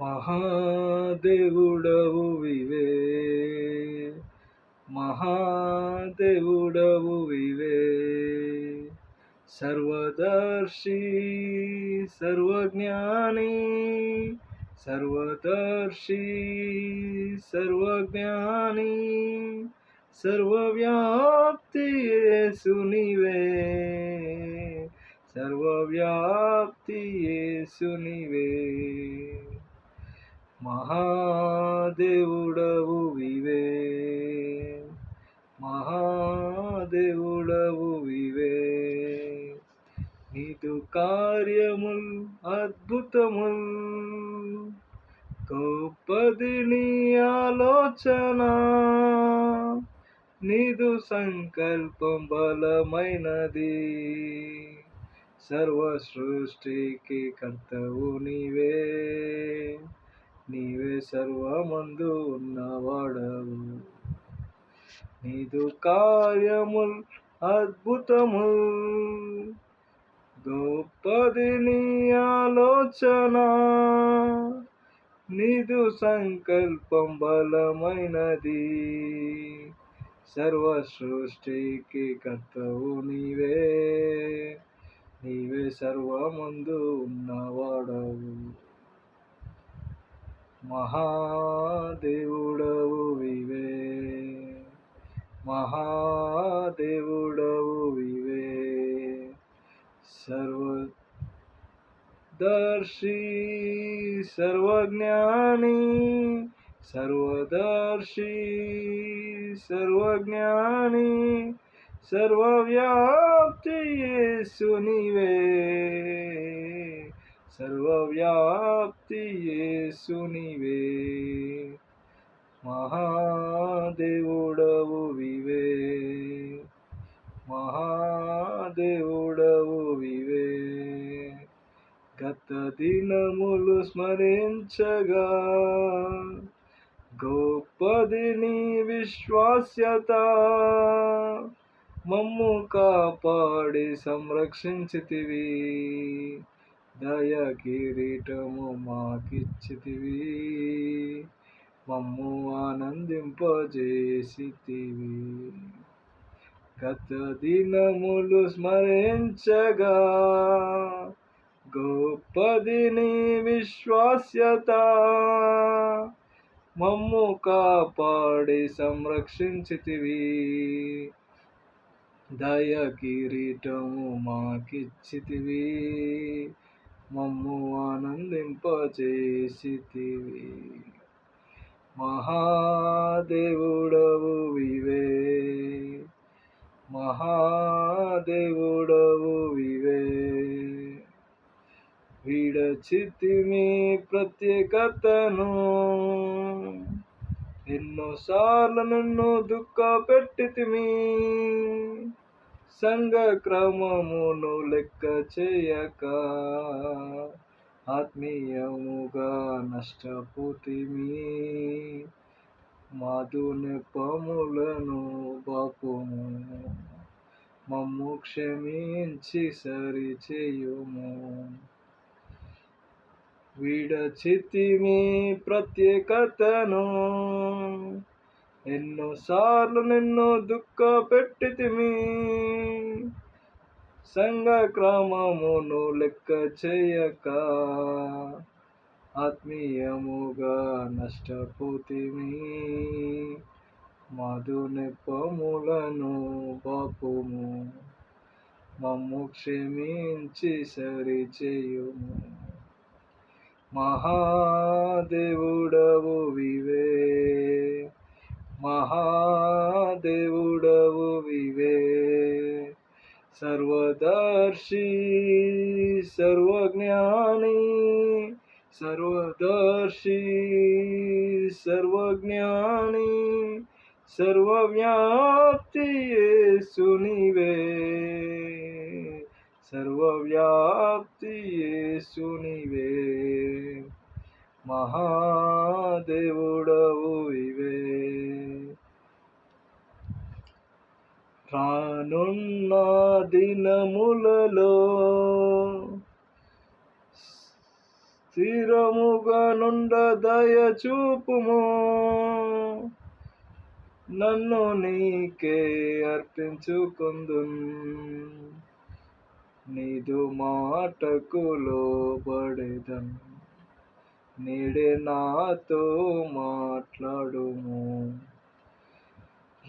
మహాదేవుడవు వివే, మహాదేవుడవు వివే, సర్వదర్శి సర్వజ్ఞాని, సర్వదర్శి సర్వజ్ఞాని, సర్వవ్యాప్తి యేసు నీవే, సర్వవ్యాప్తి యేసు నీవే. మహాదేవుడవు వివే, మహాదేవుడవు వివే, నీదు కార్యముల్ అద్భుతముల్, గొప్పది నీ ఆలోచన, నీదు సంకల్పం బలమైనది, సర్వ సృష్టికి కర్తవు నీవే, నీవే సర్వమందు ఉన్నవాడవు. నీదు కార్యముల్ అద్భుతముల్, గొప్పది నీ ఆలోచన, నీదు సంకల్పం బలమైనది, సర్వ సృష్టికి కర్తవు నీవే, నీవే సర్వమందు ఉన్నవాడవు. మహాదేవుడవు వివే, మహాదేవుడవు వివే, సర్వదర్శి సర్వజ్ఞాని, సర్వదర్శి సర్వజ్ఞాని, సర్వవ్యాప్తి యేసు నీవే, సర్వవ్యాప్తి యేసు నీవే. మహాదేవుడవు వివే, మహాదేవుడవు వివే, గత దినములు స్మరించగా, గొప్పది నీ విశ్వాస్యత, మమ్ము కాపాడి సంరక్షించితివి, దయ కిరీటము మాకిచ్చితివి, మమ్ము ఆనందింపజేసితివి. గత దినములు స్మరించగా, గొప్పది నీ విశ్వాస్యత, మమ్ము కాపాడి సంరక్షించితివి, దయ కిరీటము మాకిచ్చితివి, మమ్ము ఆనందింపజేసితివి. మహాదేవుడవు వివే, మహాదేవుడవు వివే, విడచితిమి ప్రత్యేకతను, ఎన్నోసార్లు నన్ను దుఃఖ పెట్టితిమి, సంఘ క్రమమును లెక్క చేయక, ఆత్మీయముగా నష్టపోతిమి, మాదు నెపములను బాపుము, మమ్ము క్షమించి సరిచేయుము. విడచితిమి ప్రత్యేకతను, ఎన్నోసార్లు నిన్ను దుఃఖ పెట్టితిమి, సంఘ క్రమమును లెక్క చేయక, ఆత్మీయముగా నష్టపోతిమి, మాదు నెపములను బాపుము, మమ్ము క్షమించి సరిచేయుము. మహాదేవుడవు వివే, మహాదేవుడవు వివే, సర్వదర్శి సర్వజ్ఞాని, సర్వదర్శి సర్వజ్ఞాని, సర్వవ్యాప్తి యేసు నీవే, సర్వవ్యాప్తి యేసు నీవే. మహాదేవుడవు వివే, రానున్న దినములలో స్థిరముగా నుండ దయ చూపుము. నన్ను నీకే అర్పించుకుందున్. నీదు మాటకు లోబడెదన్. నేడే నాతో మాట్లాడుము.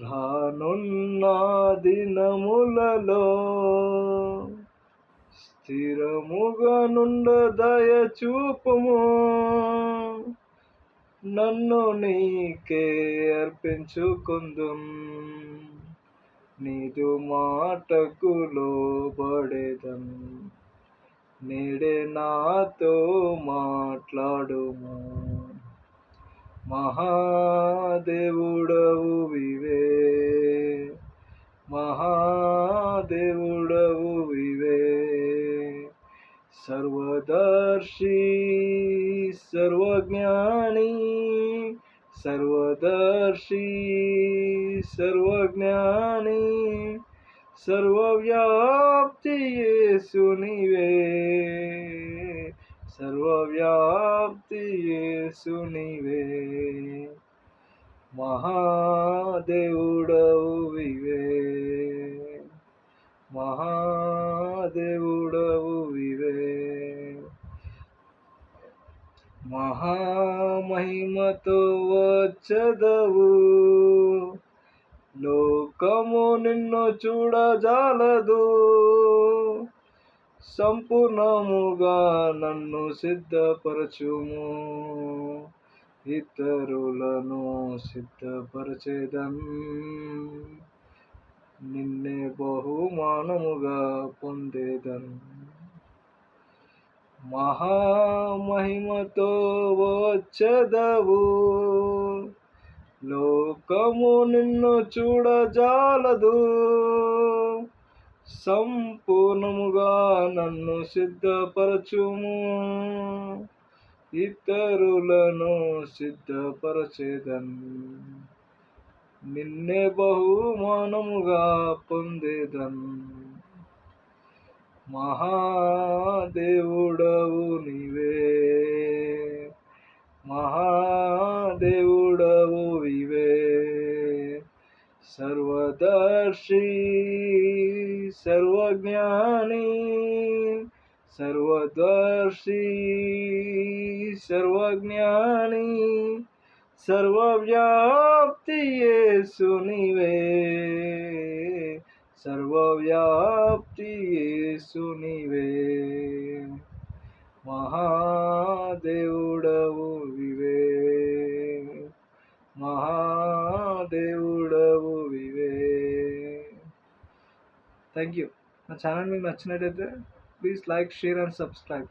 రానున్న దినములలో స్థిరముగా నుండ దయ చూపుము. నన్ను నీకే అర్పించుకుందున్. నీదు మాటకు లోబడెదన్. నేడే నాతో మాట్లాడుము. మహాదేవుడవు వివే, మహాదేవుడవు వివే. సర్వదర్శి సర్వజ్ఞాని, సర్వదర్శి సర్వజ్ఞాని. సర్వవ్యాప్తి యేసు నీవే, సర్వవ్యాప్తి యేసు నీవే. మహాదేవుడవు వివే, మహాదేవుడవు వివే. మహామహిమతో వచ్చదవు. లోకము నిన్ను చూడజాలదు. సంపూర్ణముగా నన్ను సిద్ధపరచుము. ఇతరులను సిద్ధపరచెదన్. నిన్నే బహుమానముగా పొందేదన్. మహామహిమతో వచ్చదవు. లోకము నిన్ను చూడజాలదు. సంపూర్ణముగా నన్ను సిద్ధపరచుము. ఇతరులను సిద్ధపరచెదన్. నిన్నే బహుమానముగా పొందేదన్. మహాదేవుడవు నీవే, మహాదేవుడవు వివే. సర్వదర్శి సర్వజ్ఞాని, సర్వదర్శి సర్వజ్ఞాని. సర్వవ్యాప్తి యేసు నీవే, సర్వవ్యాప్తి యేసు నీవే. మహాదేవుడవు వివే, మహాదేవుడవు వివే. Thank you. నా ఛానల్ మీకు నచ్చినట్టయితే please like, share and subscribe.